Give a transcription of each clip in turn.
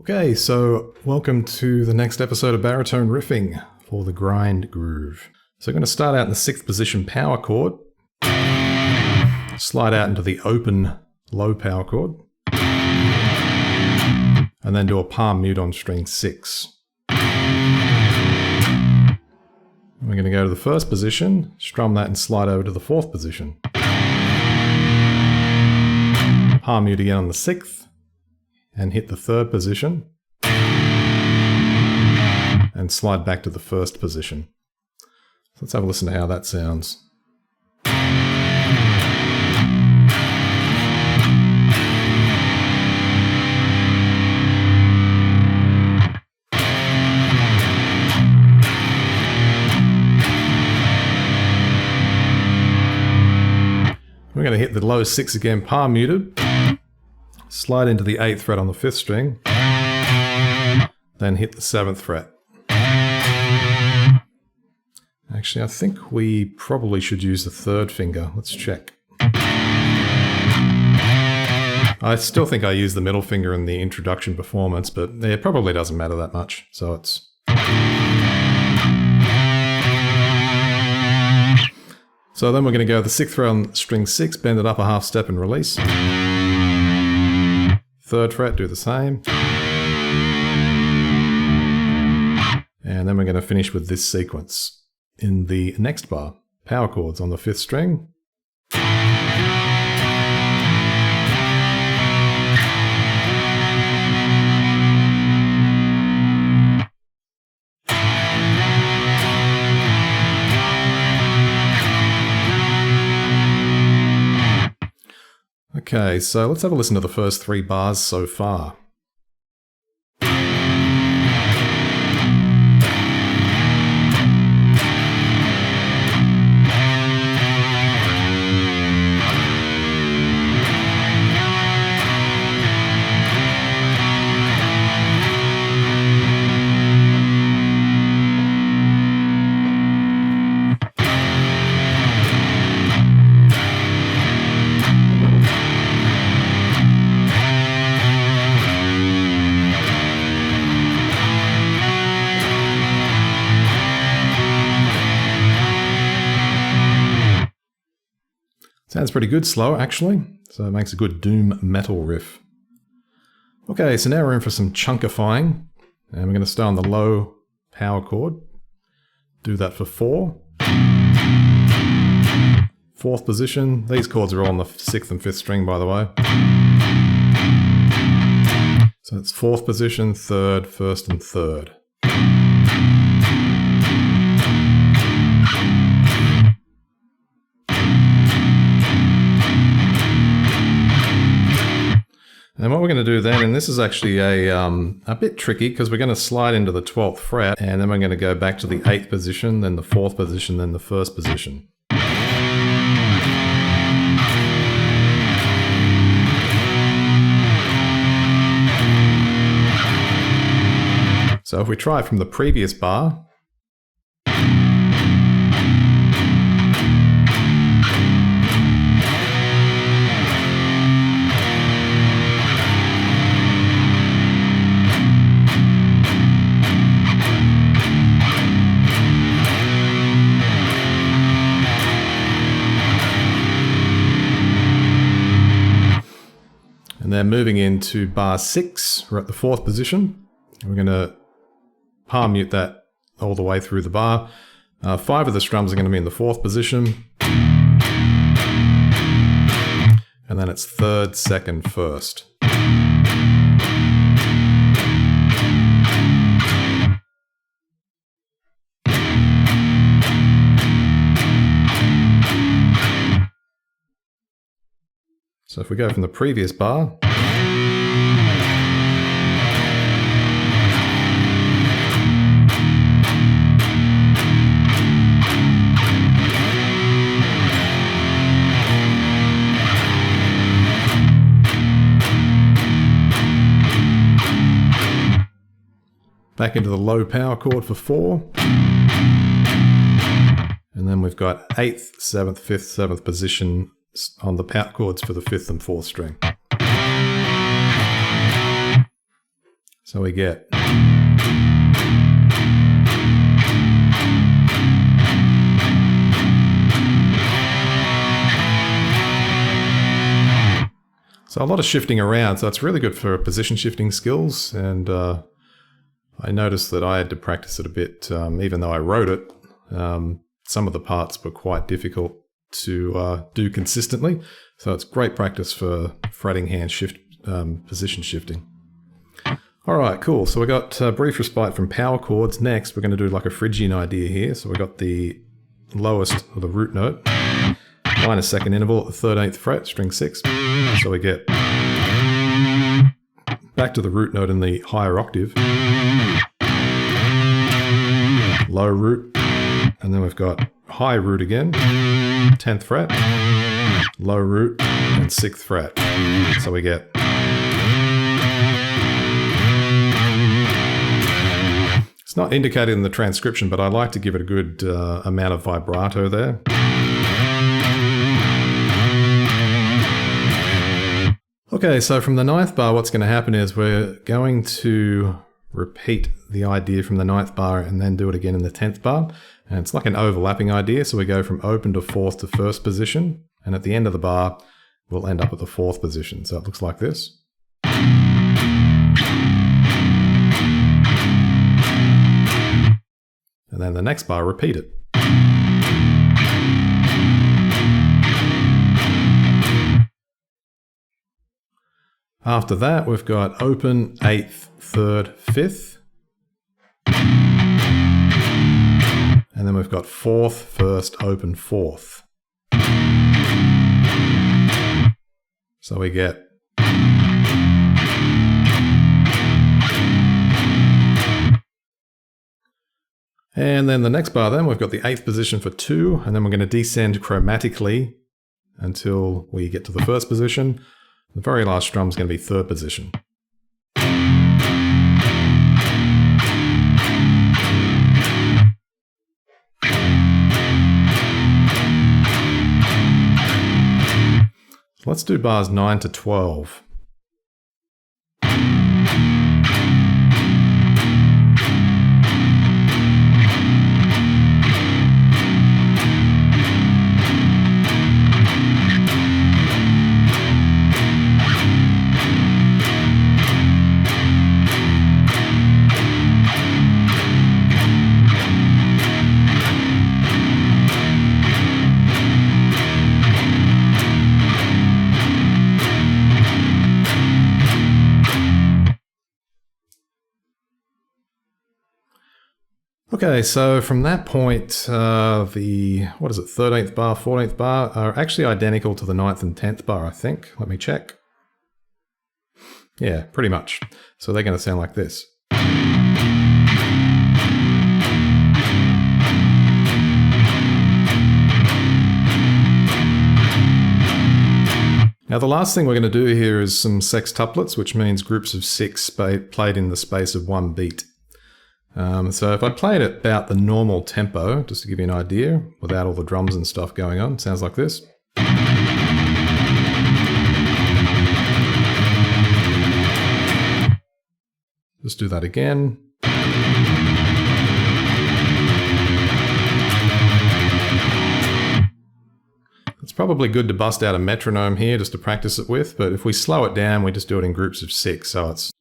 Okay, so welcome to the next episode of Baritone Riffing for the grind groove. So I'm going to start out in the 6th position power chord, slide out into the open low power chord, and then do a palm mute on string 6. We're going to go to the 1st position, strum that and slide over to the 4th position. Palm mute again on the 6th. And hit the 3rd position and slide back to the 1st position. So let's have a listen to how that sounds. We're going to hit the low 6 again, palm muted. Slide into the 8th fret on the 5th string, then hit the 7th fret. Actually, I think we probably should use the 3rd finger. Let's check. I still think I used the middle finger in the introduction performance, but it probably doesn't matter that much. So it's... So then we're going to go the 6th fret on string 6, bend it up a half step and release. 3rd fret, do the same. And then we're going to finish with this sequence in the next bar. Power chords on the 5th string. Okay, so let's have a listen to the first 3 bars so far. Sounds pretty good slow, actually, so it makes a good doom metal riff. Okay, so now we're in for some chunkifying, and we're going to stay on the low power chord. Do that for 4. 4th position. These chords are all on the 6th and 5th string, by the way. So it's 4th position, 3rd, 1st, and 3rd. And what we're going to do then, and this is actually a bit tricky because we're going to slide into the 12th fret and then we're going to go back to the 8th position, then the 4th position, then the 1st position. So if we try from the previous bar, and then moving into bar 6, we're at the 4th position. We're going to palm mute that all the way through the bar. 5 of the strums are going to be in the 4th position. And then it's 3rd, 2nd, 1st. So if we go from the previous bar, back into the low power chord for 4. And then we've got 8th, 7th, 5th, 7th position on the power chords for the 5th and 4th string. So we get... So a lot of shifting around, so it's really good for position shifting skills, and I noticed that I had to practice it a bit, even though I wrote it. Some of the parts were quite difficult to do consistently, so it's great practice for fretting hand shift, position shifting. All right, cool. So we got brief respite from power chords. Next, we're going to do like a Phrygian idea here. So we got the lowest, or the root note, minor second interval at the 13th fret, string 6. So we get back to the root note in the higher octave, low root, and then we've got high root again, 10th fret, low root, and 6th fret. So we get... It's not indicated in the transcription, but I like to give it a good amount of vibrato there. Okay, so from the 9th bar, what's going to happen is we're going to repeat the idea from the 9th bar and then do it again in the 10th bar. And it's like an overlapping idea, so we go from open to 4th to 1st position, and at the end of the bar, we'll end up at the 4th position. So it looks like this. And then the next bar, repeat it. After that, we've got open 8th, 3rd, 5th. And then we've got 4th, 1st, open 4th. So we get... And then the next bar then, we've got the 8th position for 2, and then we're going to descend chromatically until we get to the 1st position. The very last strum is going to be 3rd position. So let's do bars 9 to 12. Okay, so from that point, the, 13th bar, 14th bar are actually identical to the 9th and 10th bar, I think. Let me check. Yeah, pretty much. So they're going to sound like this. Now the last thing we're going to do here is some sextuplets, which means groups of 6 played in the space of 1 beat. So if I played at about the normal tempo, just to give you an idea, without all the drums and stuff going on, it sounds like this. Just do that again. It's probably good to bust out a metronome here just to practice it with, but if we slow it down, we just do it in groups of 6, so it's...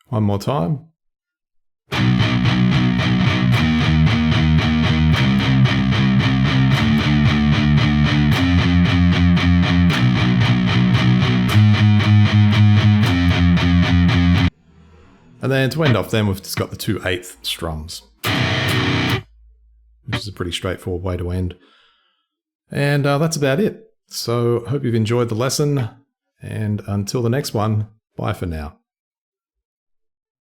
One more time. And then to end off then, we've just got the 2/8 strums, which is a pretty straightforward way to end. And that's about it. So I hope you've enjoyed the lesson, and until the next one, bye for now.